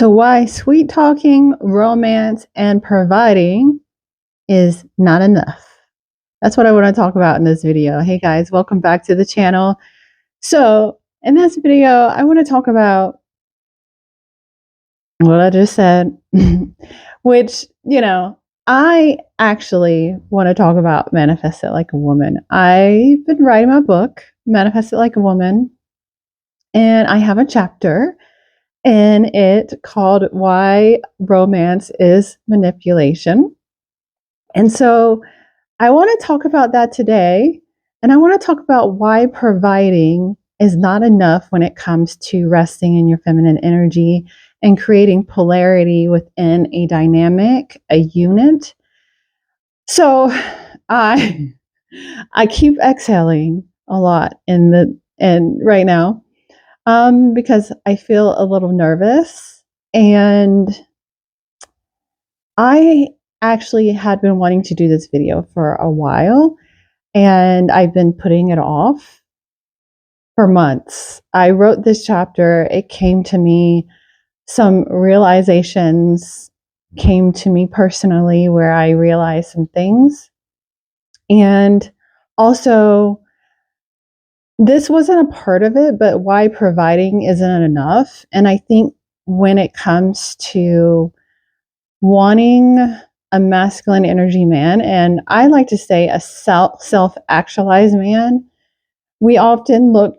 So why sweet talking, romance, and providing is not enough. That's what I want to talk about in this video. Hey guys, welcome back to the channel. So in this video, I want to talk about what I just said, which, I actually want to talk about Manifest It Like a Woman. I've been writing my book, Manifest It Like a Woman, and I have a chapter in it called Why Romance is Manipulation. And so I want to talk about that today. And I want to talk about why providing is not enough when it comes to resting in your feminine energy and creating polarity within a dynamic, a unit. So I keep exhaling a lot and right now because I feel a little nervous, and I actually had been wanting to do this video for a while, and I've been putting it off for months. I wrote this chapter. It came to me, some realizations came to me personally where I realized some things. And also, this wasn't a part of it, but why providing isn't enough. And I think when it comes to wanting a masculine energy man, and I like to say a self-actualized man, we often look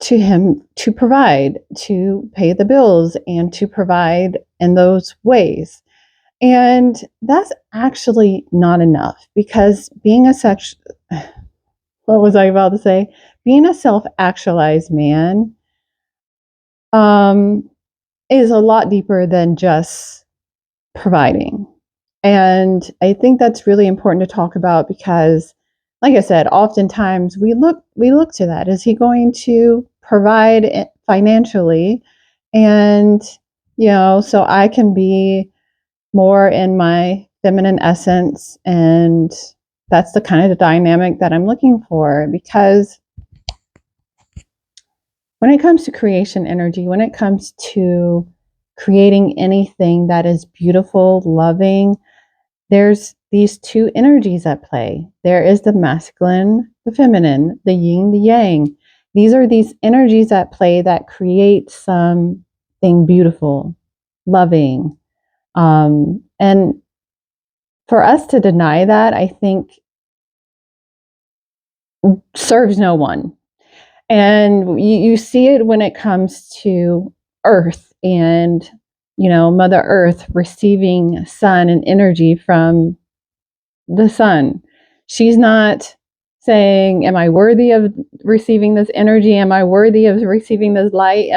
to him to provide, to pay the bills, and to provide in those ways. And that's actually not enough, because being a what was I about to say? Being a self-actualized man is a lot deeper than just providing. And I think that's really important to talk about because, like I said, oftentimes we look to that. Is he going to provide financially? And, so I can be more in my feminine essence, and that's the kind of dynamic that I'm looking for. Because when it comes to creation energy, when it comes to creating anything that is beautiful, loving, there's these two energies at play. There is the masculine, the feminine, the yin, the yang. These are these energies at play that create something beautiful, loving. And for us to deny that, I think, serves no one. And you see it when it comes to Earth and, Mother Earth receiving sun and energy from the sun. She's not saying, am I worthy of receiving this energy? Am I worthy of receiving this light?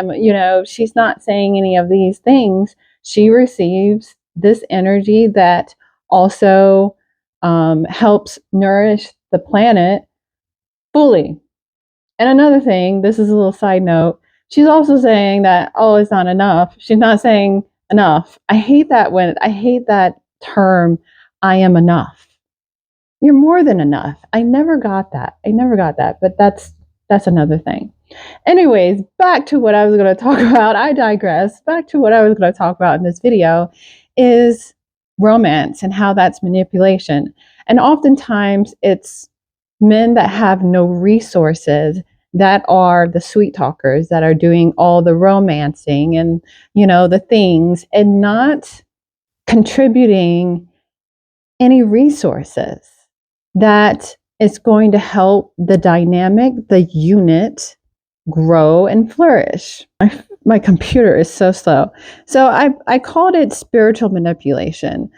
She's not saying any of these things. She receives this energy that also helps nourish the planet fully. And another thing, this is a little side note, she's also saying that, oh, it's not enough. She's not saying enough. I hate that term, I am enough. You're more than enough. I never got that. But that's another thing. Anyways, back to what I was going to talk about. I digress. Back to what I was going to talk about in this video is romance and how that's manipulation. And oftentimes it's men that have no resources that are the sweet talkers, that are doing all the romancing and, the things, and not contributing any resources that is going to help the dynamic, the unit, grow and flourish. My computer is so slow. So I called it spiritual manipulation.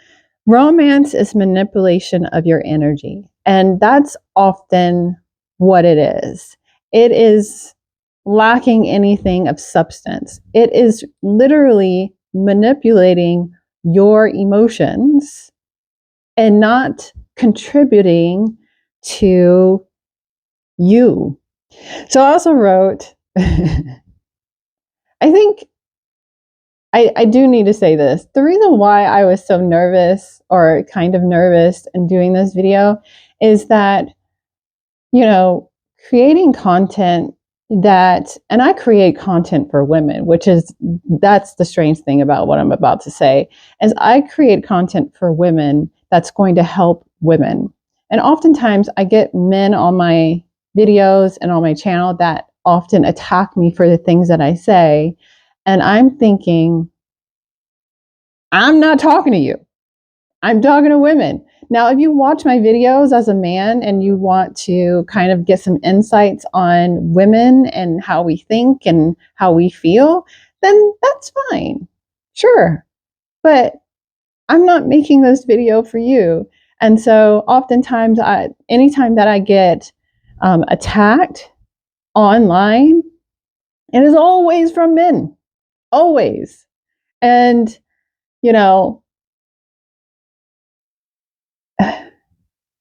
Romance is manipulation of your energy. And that's often what it is. It is lacking anything of substance. It is literally manipulating your emotions and not contributing to you. So I also wrote, I think I do need to say this. The reason why I was so nervous, or kind of nervous, in doing this video is that, creating content that, and I create content for women, that's the strange thing about what I'm about to say, is I create content for women that's going to help women. And oftentimes I get men on my videos and on my channel that often attack me for the things that I say. And I'm thinking, I'm not talking to you. I'm talking to women. Now, if you watch my videos as a man and you want to kind of get some insights on women and how we think and how we feel, then that's fine. Sure. But I'm not making this video for you. And so oftentimes, anytime that I get attacked online, it is always from men. Always. And, you know,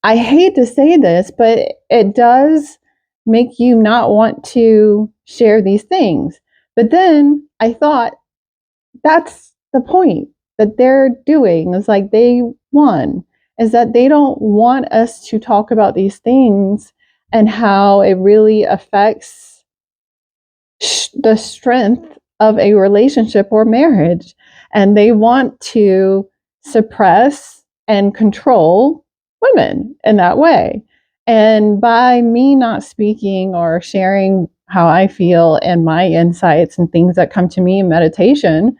I hate to say this, but it does make you not want to share these things. But then I thought that's the point that they're doing, is like they won, is that they don't want us to talk about these things and how it really affects the strength of a relationship or marriage. And they want to suppress and control women in that way. And by me not speaking or sharing how I feel and my insights and things that come to me in meditation,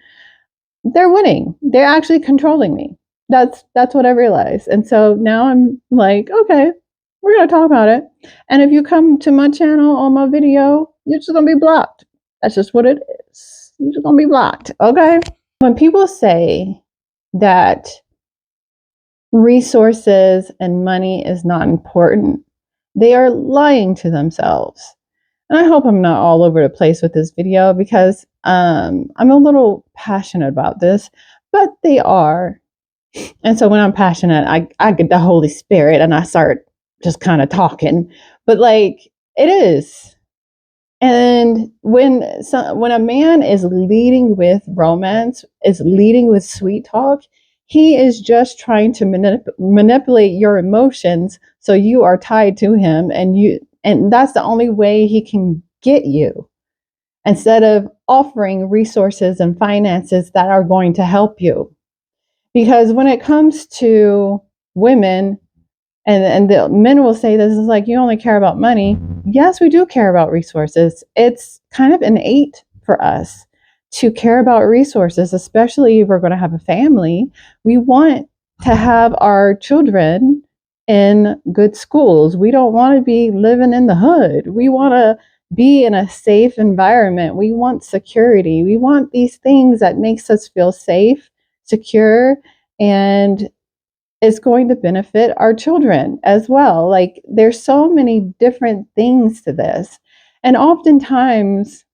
they're winning. They're actually controlling me. That's what I realized. And so now I'm like, okay, we're gonna talk about it. And if you come to my channel on my video, you're just gonna be blocked. That's just what it is. You're just gonna be blocked. Okay. When people say that resources and money is not important, they are lying to themselves. And I hope I'm not all over the place with this video because I'm a little passionate about this, but they are. And so when I'm passionate, I get the Holy Spirit and I start just kind of talking. But like it is. And when a man is leading with romance, is leading with sweet talk, he is just trying to manipulate your emotions so you are tied to him, and that's the only way he can get you, instead of offering resources and finances that are going to help you. Because when it comes to women, and the men will say this is like, you only care about money. Yes, we do care about resources. It's kind of innate for us to care about resources, especially if we're going to have a family. We want to have our children in good schools. We don't want to be living in the hood. We want to be in a safe environment. We want security. We want these things that makes us feel safe, secure, and it's going to benefit our children as well. Like there's so many different things to this. And oftentimes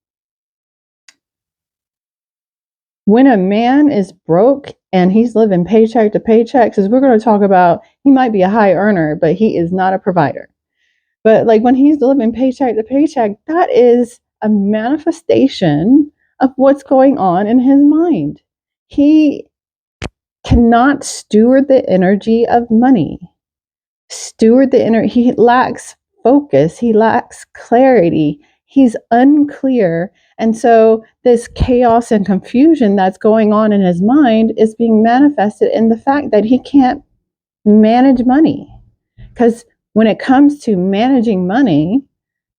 when a man is broke and he's living paycheck to paycheck, because we're going to talk about, he might be a high earner, but he is not a provider. But like when he's living paycheck to paycheck, that is a manifestation of what's going on in his mind. He cannot steward the energy of money. He lacks focus, he lacks clarity, he's unclear. And so this chaos and confusion that's going on in his mind is being manifested in the fact that he can't manage money. Because when it comes to managing money,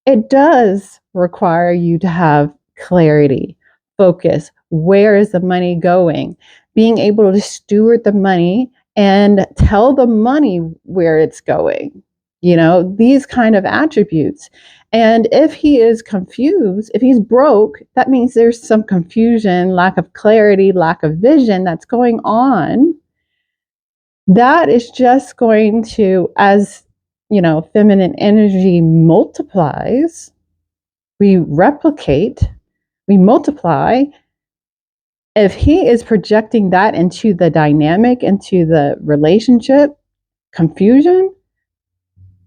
it does require you to have clarity, focus. Where is the money going? Being able to steward the money and tell the money where it's going. These kind of attributes. And if he is confused, if he's broke, that means there's some confusion, lack of clarity, lack of vision that's going on. That is just going to, as feminine energy multiplies, we replicate, we multiply. If he is projecting that into the dynamic, into the relationship, confusion,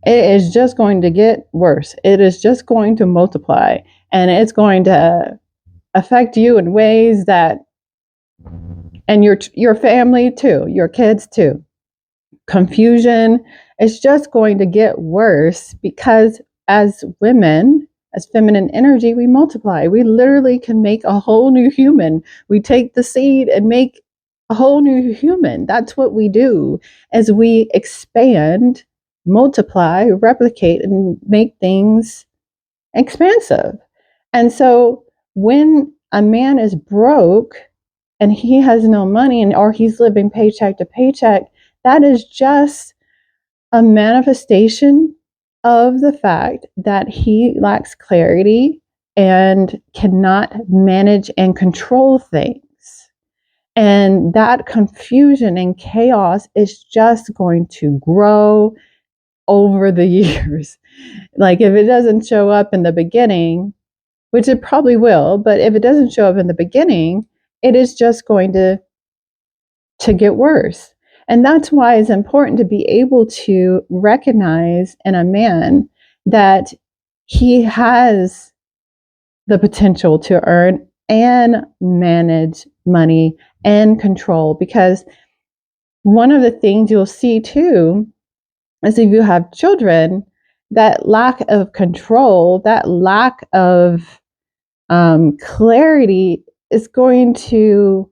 it is just going to get worse. It is just going to multiply, and it's going to affect you in ways that, and your family too, your kids too. Confusion is just going to get worse because as women, as feminine energy, we multiply. We literally can make a whole new human. We take the seed and make a whole new human. That's what we do as we expand, multiply, replicate, and make things expansive. And so when a man is broke and he has no money or he's living paycheck to paycheck, that is just a manifestation of the fact that he lacks clarity and cannot manage and control things. And that confusion and chaos is just going to grow over the years. Like if it doesn't show up in the beginning, which it probably will, but if it doesn't show up in the beginning, it is just going to get worse. And that's why it's important to be able to recognize in a man that he has the potential to earn and manage money and control. Because one of the things you'll see too is if you have children, that lack of control, that lack of clarity is going to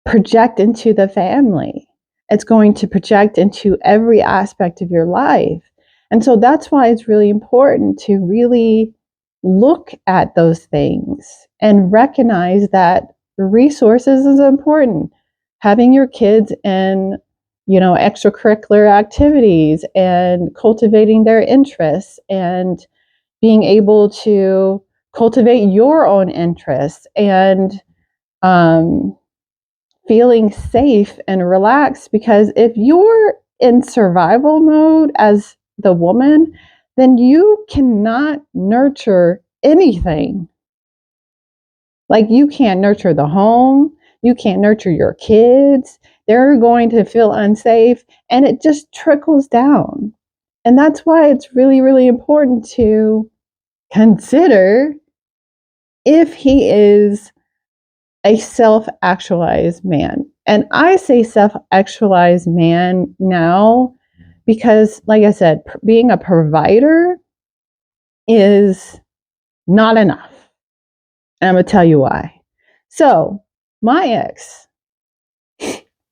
project into the family. It's going to project into every aspect of your life. And so that's why it's really important to really look at those things and recognize that resources is important. Having your kids in, extracurricular activities and cultivating their interests and being able to cultivate your own interests and feeling safe and relaxed, because if you're in survival mode as the woman, then you cannot nurture anything. Like you can't nurture the home, you can't nurture your kids. They're going to feel unsafe and it just trickles down. And that's why it's really, really important to consider if he is a self-actualized man. And I say self-actualized man now because, like I said, being a provider is not enough. And I'm going to tell you why. So, my ex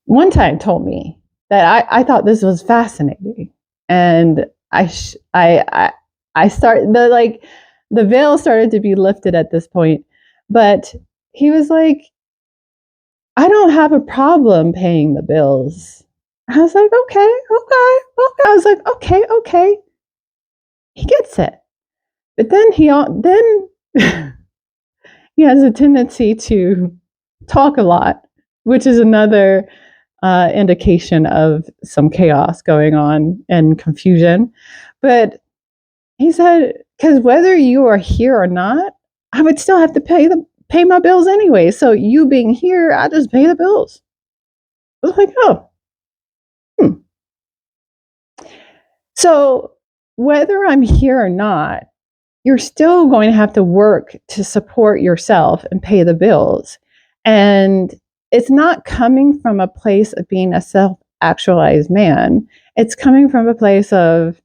one time told me that I thought this was fascinating. And I started, the veil started to be lifted at this point. But he was like, I don't have a problem paying the bills. I was like, okay. I was like, okay. He gets it. But then he has a tendency to talk a lot, which is another indication of some chaos going on and confusion. But he said, because whether you are here or not, I would still have to pay my bills anyway. So you being here, I just pay the bills. I was like, oh. So whether I'm here or not, you're still going to have to work to support yourself and pay the bills. And it's not coming from a place of being a self-actualized man. It's coming from a place of,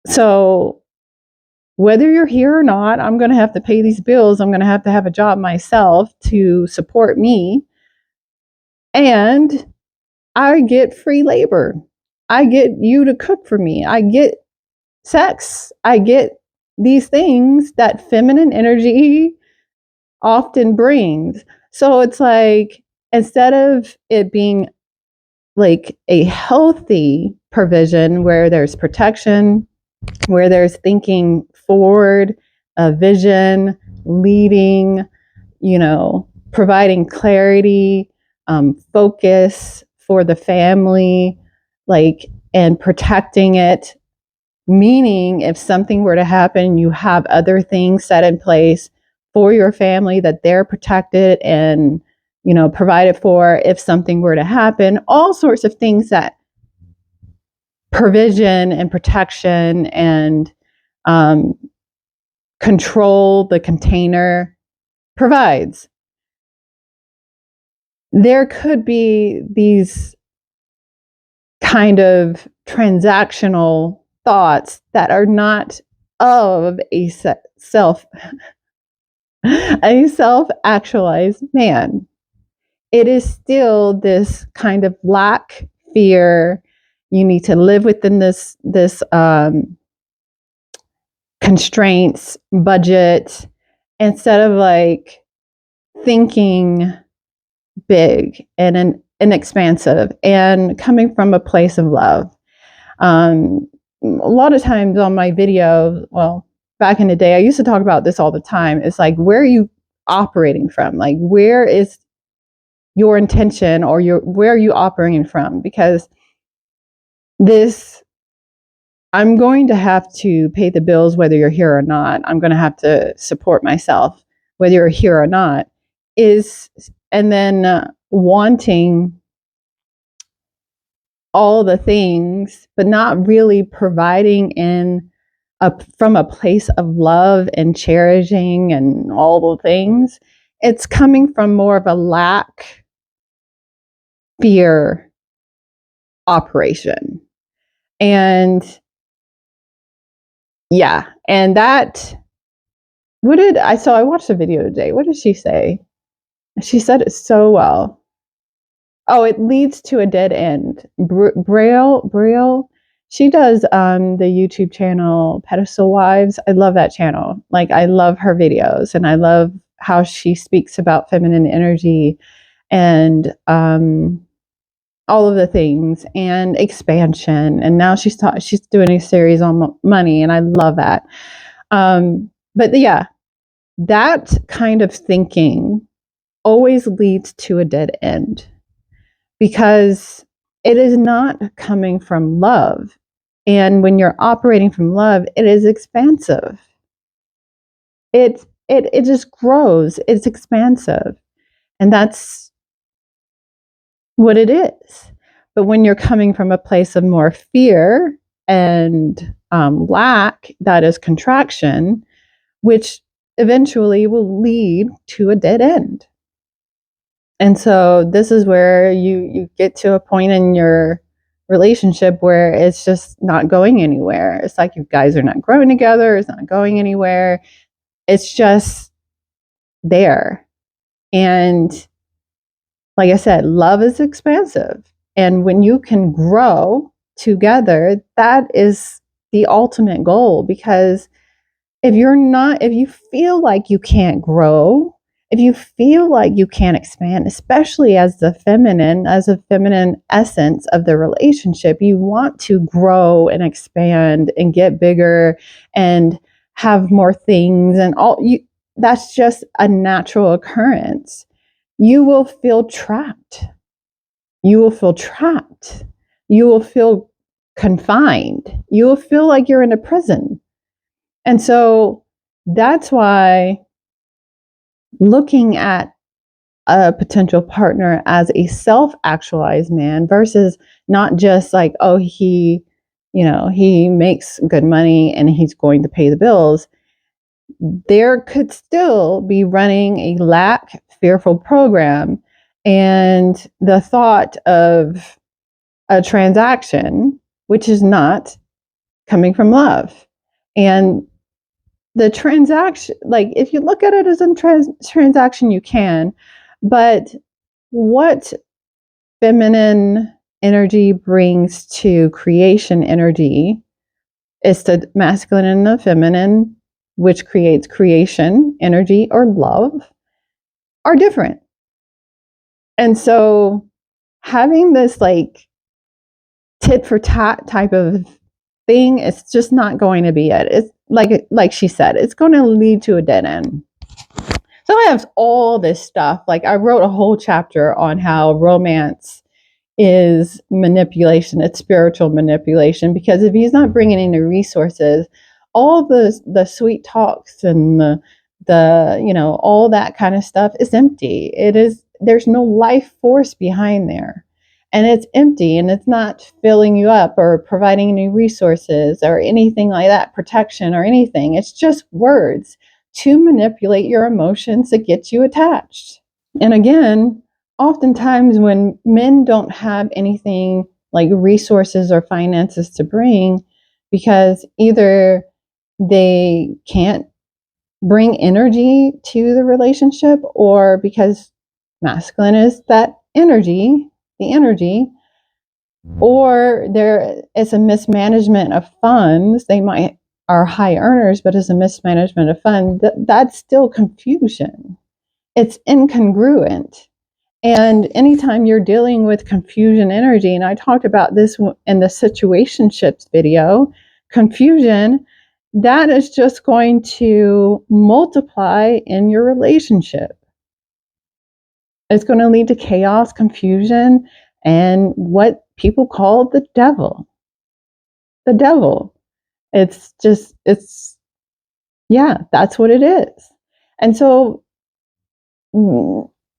so whether you're here or not, I'm going to have to pay these bills. I'm going to have a job myself to support me. And I get free labor. I get you to cook for me. I get sex. I get these things that feminine energy often brings. So it's like, instead of it being like a healthy provision where there's protection, where there's thinking forward, a vision, leading, providing clarity, focus for the family, and protecting it. Meaning, if something were to happen, you have other things set in place for your family that they're protected and, provided for if something were to happen. All sorts of things that provision and protection and control the container provides. There could be these kind of transactional thoughts that are not of a self-actualized man. It is still this kind of lack, fear. You need to live within this constraints, budget, instead of like thinking big and expansive and coming from a place of love. A lot of times on my video, well, back in the day, I used to talk about this all the time. It's like, where are you operating from? Like, where is your intention, or where are you operating from? Because this, I'm going to have to pay the bills whether you're here or not. I'm going to have to support myself whether you're here or not. And then wanting all the things, but not really providing from a place of love and cherishing and all the things. It's coming from more of a lack, fear operation. And yeah, and that, I watched a video today. What did she say? She said it so well. Oh, it leads to a dead end. Braille, she does the YouTube channel Pedestal Wives. I love that channel. Like, I love her videos, and I love how she speaks about feminine energy and all of the things and expansion. And now she's doing a series on money, and I love that. But yeah, that kind of thinking always leads to a dead end, because it is not coming from love. And when you're operating from love, it is expansive. It just grows. It's expansive. And that's what it is. But when you're coming from a place of more fear and lack, that is contraction, which eventually will lead to a dead end. And so this is where you get to a point in your relationship where it's just not going anywhere. It's like you guys are not growing together. It's not going anywhere. It's just there. And like I said, love is expansive. And when you can grow together, that is the ultimate goal. Because if you feel like you can't grow, if you feel like you can't expand, especially as a feminine essence of the relationship, you want to grow and expand and get bigger and have more things and that's just a natural occurrence. You will feel trapped. You will feel trapped. You will feel confined. You will feel like you're in a prison. And so that's why looking at a potential partner as a self-actualized man versus not just like, oh, he makes good money and he's going to pay the bills. There could still be running a lack fearful program and the thought of a transaction, which is not coming from love. And the transaction, like if you look at it as a transaction, you can, but what feminine energy brings to creation energy is the masculine and the feminine, which creates creation energy or love, are different. And so having this like tit for tat type of thing, it's just not going to be it. It's like she said, it's going to lead to a dead end. So I have all this stuff. Like I wrote a whole chapter on how romance is manipulation. It's spiritual manipulation, because if he's not bringing in the resources, all the sweet talks and the all that kind of stuff is empty. There's no life force behind there. And it's empty, and it's not filling you up or providing any resources or anything like that, protection or anything. It's just words to manipulate your emotions to get you attached. And again, oftentimes when men don't have anything like resources or finances to bring, because either they can't bring energy to the relationship, or because masculine is that energy, the energy, or there is a mismanagement of funds. They might are high earners, but it's a mismanagement of funds. That's still confusion. It's incongruent. And anytime you're dealing with confusion energy, and I talked about this in the situationships video, confusion, that is just going to multiply in your relationship. It's going to lead to chaos, confusion, and what people call the devil. The devil. Yeah, that's what it is. And so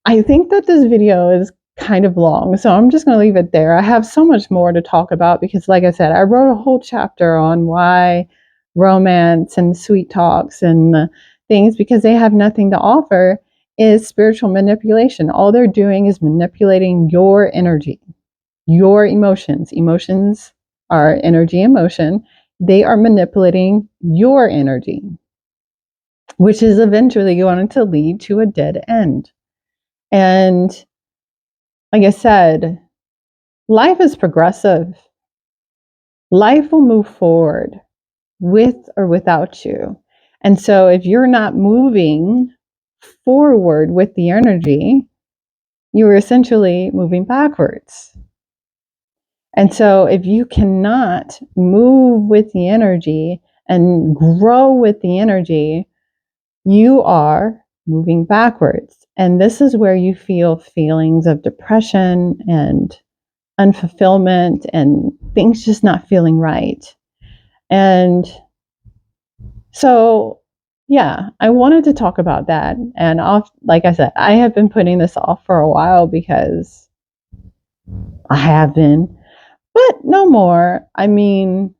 I think that this video is kind of long, so I'm just going to leave it there. I have so much more to talk about because, like I said, I wrote a whole chapter on why romance and sweet talks and things, because they have nothing to offer, is spiritual manipulation. All they're doing is manipulating your energy, your emotions. Emotions are energy and motion. They are manipulating your energy, which is eventually going to lead to a dead end. And like I said, life is progressive. Life will move forward with or without you. And so if you're not moving forward with the energy, you are essentially moving backwards. And so if you cannot move with the energy and grow with the energy, you are moving backwards. And this is where you feel feelings of depression and unfulfillment and things just not feeling right. And so, yeah, I wanted to talk about that. And like I said, I have been putting this off for a while because I have been, but no more. I mean,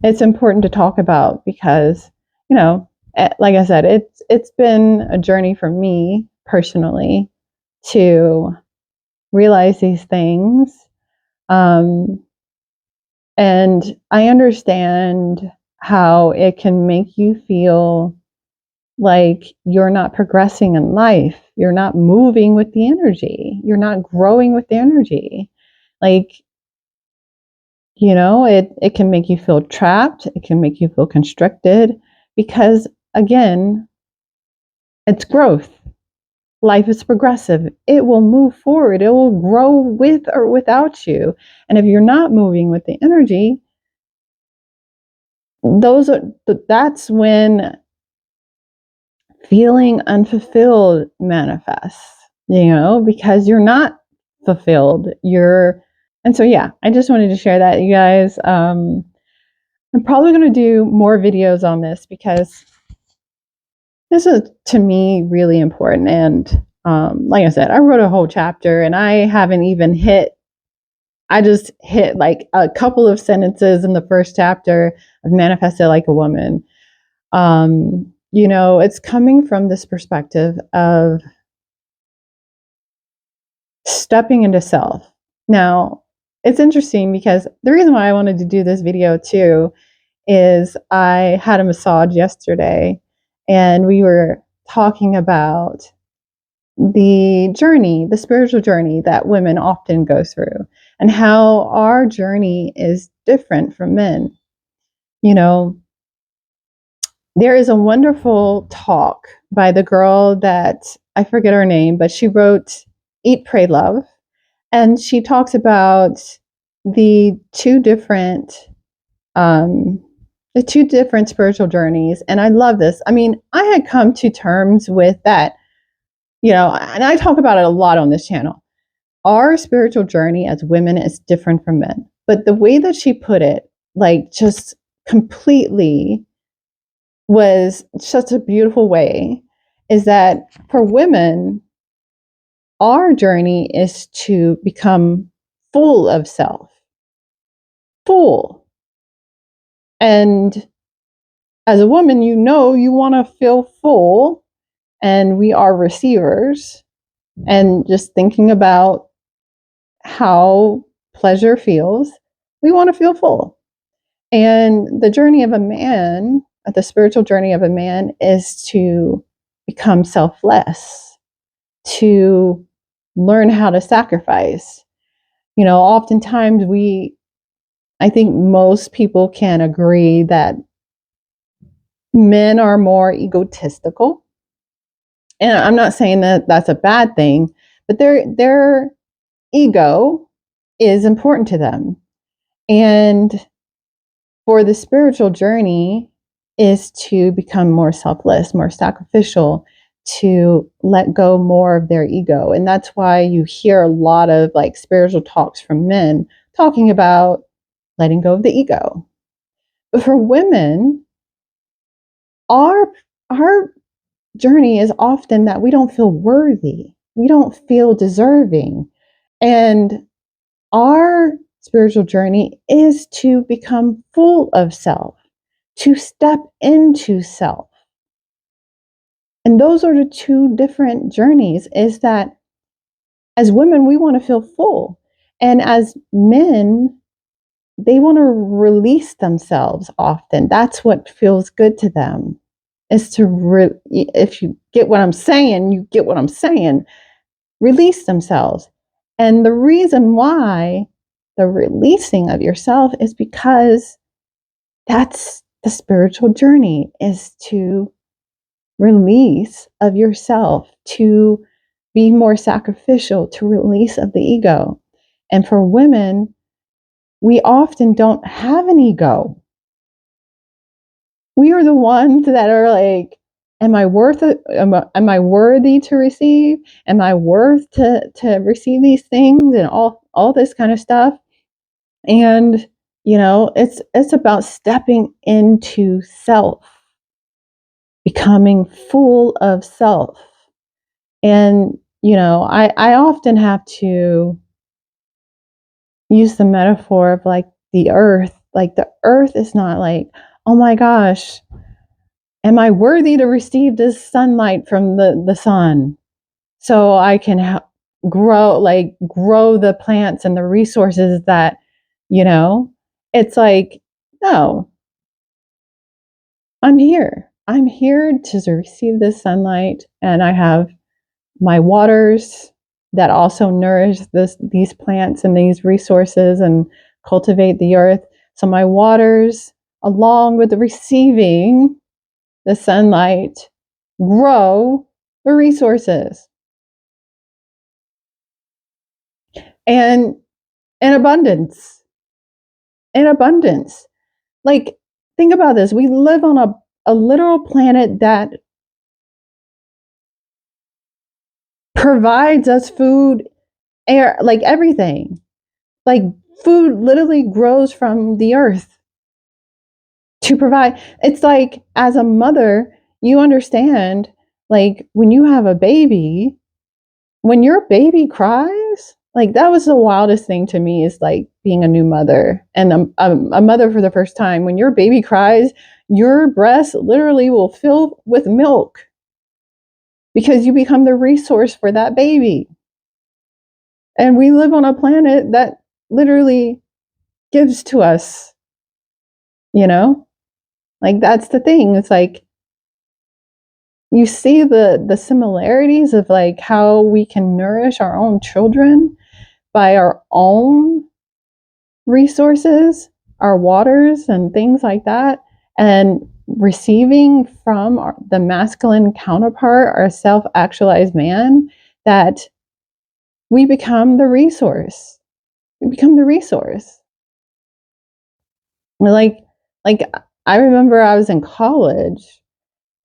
it's important to talk about because, like I said, it's been a journey for me personally to realize these things. And I understand how it can make you feel like you're not progressing in life. You're not moving with the energy. You're not growing with the energy. Like, it can make you feel trapped. It can make you feel constricted because, again, it's growth. Life is progressive. It will move forward. It will grow with or without you. And if you're not moving with the energy, that's when feeling unfulfilled manifests, because you're not fulfilled. And so, yeah, I just wanted to share that, you guys. I'm probably going to do more videos on this because this is, to me, really important. And like I said, I wrote a whole chapter and I haven't even I just hit like a couple of sentences in the first chapter of Manifested Like a Woman. It's coming from this perspective of stepping into self. Now, it's interesting because the reason why I wanted to do this video too is I had a massage yesterday and we were talking about the spiritual journey that women often go through and how our journey is different from men. There is a wonderful talk by the girl that I forget her name, but she wrote Eat, Pray, Love. And she talks about the two different spiritual journeys. And I love this. I mean, I had come to terms with that, and I talk about it a lot on this channel. Our spiritual journey as women is different from men. But the way that she put it, like just completely was such a beautiful way, is that for women, our journey is to become full of self. Full. And as a woman, you want to feel full, and we are receivers. And just thinking about how pleasure feels, we want to feel full. And the journey of a man, the spiritual journey of a man, is to become selfless, to learn how to sacrifice. Oftentimes I think most people can agree that men are more egotistical. And I'm not saying that that's a bad thing, but their ego is important to them. And for the spiritual journey is to become more selfless, more sacrificial, to let go more of their ego. And that's why you hear a lot of like spiritual talks from men talking about letting go of the ego. But for women, our journey is often that we don't feel worthy. We don't feel deserving. And our spiritual journey is to become full of self, to step into self. And those are the two different journeys, is that as women, we want to feel full. And as men, they want to release themselves often. That's what feels good to them, is to, if you get what I'm saying, you get what I'm saying, release themselves. And the reason why the releasing of yourself is because that's the spiritual journey, is to release of yourself, to be more sacrificial, to release of the ego. And for women, we often don't have an ego. We are the ones that are like, am I worthy to receive? Am I worth to receive these things and all this kind of stuff? And it's about stepping into self, becoming full of self. And I often have to use the metaphor of like the earth. Like the earth is not like, oh my gosh, am I worthy to receive this sunlight from the sun so I can grow the plants and the resources that, it's like, no, I'm here. I'm here to receive this sunlight, and I have my waters that also nourish these plants and these resources and cultivate the earth. So my waters, along with the receiving the sunlight, grow the resources. And in abundance. In abundance. Like, think about this. We live on a literal planet that provides us food, air, like everything. Like, food literally grows from the earth to provide. It's like, as a mother, you understand, like, when you have a baby, when your baby cries, like, that was the wildest thing to me, is like being a new mother and a mother for the first time. When your baby cries, your breast literally will fill with milk because you become the resource for that baby. And we live on a planet that literally gives to us, like, that's the thing. It's like, you see the similarities of like how we can nourish our own children by our own resources, our waters and things like that, and receiving from the masculine counterpart, our self-actualized man, that we become the resource. We become the resource. Like I remember I was in college,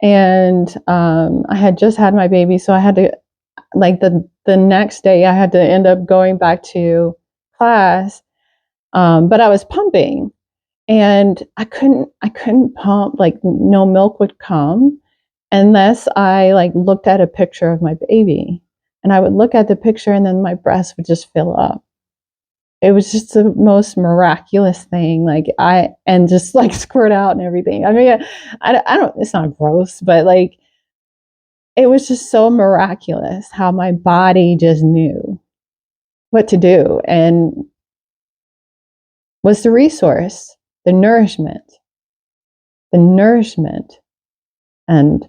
and I had just had my baby, so I had to, like, the next day I had to end up going back to class, but I was pumping, and I couldn't pump. Like, no milk would come unless I like looked at a picture of my baby, and I would look at the picture, and then my breast would just fill up. It was just the most miraculous thing. Like, and just like squirt out and everything. I mean, I don't, it's not gross, but like, it was just so miraculous how my body just knew what to do and was the resource. the nourishment, the nourishment. And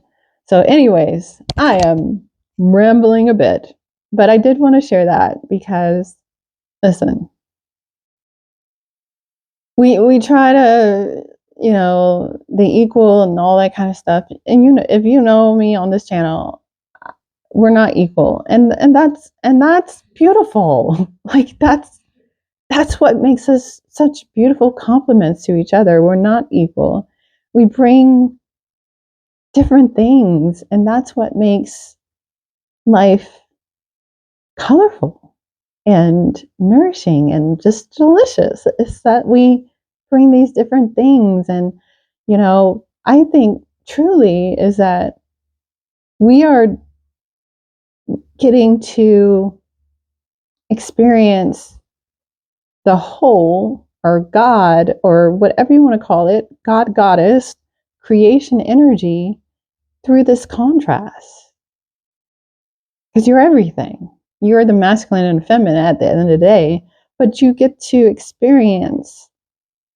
so, anyways, I am rambling a bit, but I did want to share that because, listen, we try to, the equal and all that kind of stuff. And if you know me on this channel, we're not equal, and that's beautiful. Like that's what makes us such beautiful complements to each other. We're not equal. We bring different things, and that's what makes life colorful and nourishing and just delicious. It's that we bring these different things. And I think truly is that we are getting to experience the whole, or God, or whatever you want to call it, God, goddess, creation energy, through this contrast. Because you're everything. You're the masculine and feminine at the end of the day, but you get to experience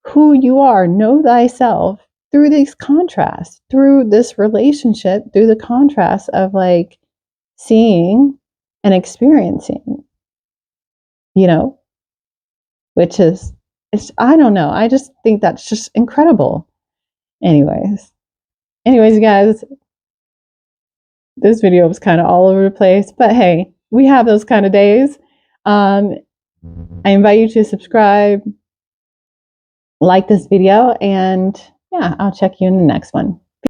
who you are, know thyself, through these contrasts, through this relationship, through the contrast of like seeing and experiencing, which is, I don't know. I just think that's just incredible. Anyways, guys, this video was kind of all over the place, but hey, we have those kind of days. I invite you to subscribe, like this video, and yeah, I'll check you in the next one.